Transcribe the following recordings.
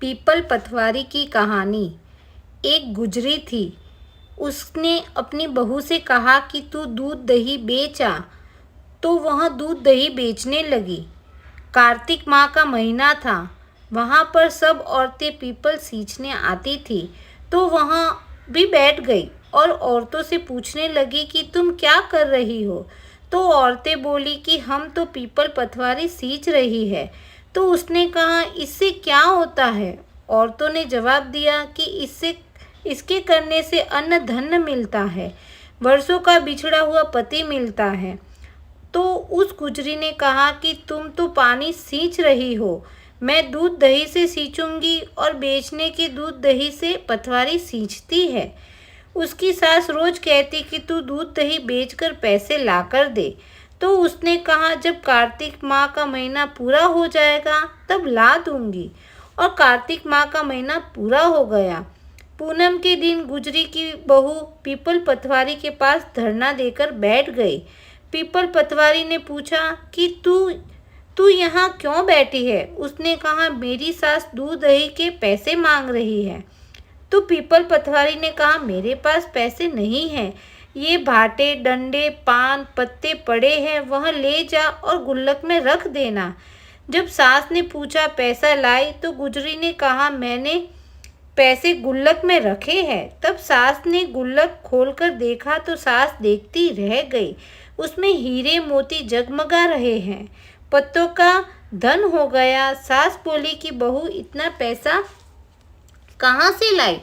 People पतवारी की कहानी। एक गुजरी थी। उसने अपनी बहू से कहा कि तू दूध दही बेच आ, तो वह दूध दही बेचने लगी। कार्तिक माह का महीना था। वहाँ पर सब औरतें पीपल सींचने आती थी, तो वहाँ भी बैठ गई और औरतों से पूछने लगी कि तुम क्या कर रही हो। तो औरतें बोली कि हम तो पीपल पतवारी सींच रही है। तो उसने कहा, इससे क्या होता है। औरतों ने जवाब दिया कि इसके करने से अन्न धन मिलता है, वर्षों का बिछड़ा हुआ पति मिलता है। तो उस गुजरी ने कहा कि तुम तो पानी सींच रही हो, मैं दूध दही से सींचूंगी। और बेचने के दूध दही से पतवारी सींचती है। उसकी सास रोज कहती कि तू दूध दही बेचकर पैसे लाकर दे। तो उसने कहा, जब कार्तिक माह का महीना पूरा हो जाएगा तब ला दूंगी। और कार्तिक माह का महीना पूरा हो गया। पूनम के दिन गुजरी की बहू पीपल पतवारी के पास धरना देकर बैठ गई। पीपल पतवारी ने पूछा कि तू तू यहाँ क्यों बैठी है। उसने कहा, मेरी सास दूध दही के पैसे मांग रही है। तो पीपल पतवारी ने कहा, मेरे पास पैसे नहीं हैं। ये भाटे डंडे पान पत्ते पड़े हैं, वह ले जा और गुल्लक में रख देना। जब सास ने पूछा, पैसा लाई। तो गुजरी ने कहा, मैंने पैसे गुल्लक में रखे हैं। तब सास ने गुल्लक खोलकर देखा तो सास देखती रह गई। उसमें हीरे मोती जगमगा रहे हैं। पत्तों का धन हो गया। सास बोली कि बहू इतना पैसा कहाँ से लाई।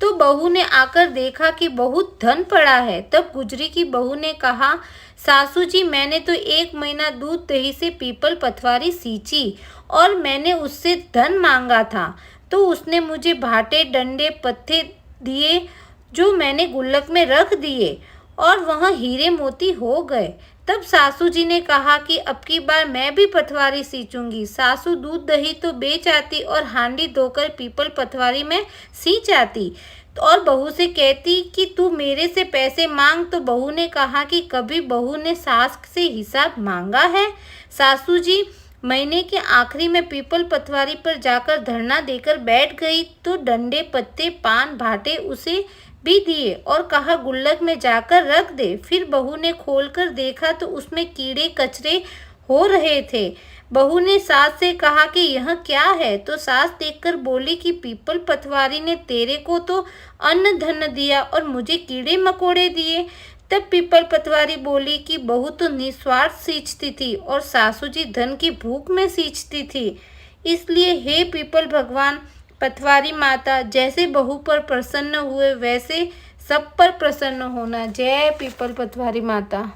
तो बहू ने आकर देखा कि बहुत धन पड़ा है। तब गुजरी की बहू ने कहा, सासू जी, मैंने तो 1 महीना दूध दही से पीपल पतवारी सींची और मैंने उससे धन मांगा था। तो उसने मुझे भाटे डंडे पत्ते दिए, जो मैंने गुल्लक में रख दिए और वह हीरे मोती हो गए। तब सासू जी ने कहा कि अब की बार मैं भी पतवारी सींचूंगी। सासू दूध दही तो बेच आती और हांडी धोकर पीपल पतवारी में सींच आती और बहू से कहती कि तू मेरे से पैसे मांग। तो बहू ने कहा कि कभी बहू ने सास से हिसाब मांगा है। सासू जी महीने के आखिरी में पीपल पतवारी पर जाकर धरना देकर बैठ गई। तो डंडे पत्ते पान भाटे उसे भी दिए और कहा, गुल्लक में जाकर रख दे। फिर बहू ने खोलकर देखा तो उसमें कीड़े कचरे हो रहे थे। बहू ने सास से कहा कि यह क्या है। तो सास देखकर बोली कि पीपल पतवारी ने तेरे को तो अन्न धन दिया और मुझे कीड़े मकोड़े दिए। तब पीपल पतवारी बोली कि बहू तो निस्वार्थ सींचती थी और सासू जी धन की भूख में सींचती थी। इसलिए हे पीपल भगवान, पतवारी माता, जैसे बहू पर प्रसन्न हुए वैसे सब पर प्रसन्न होना। जय पीपल पतवारी माता।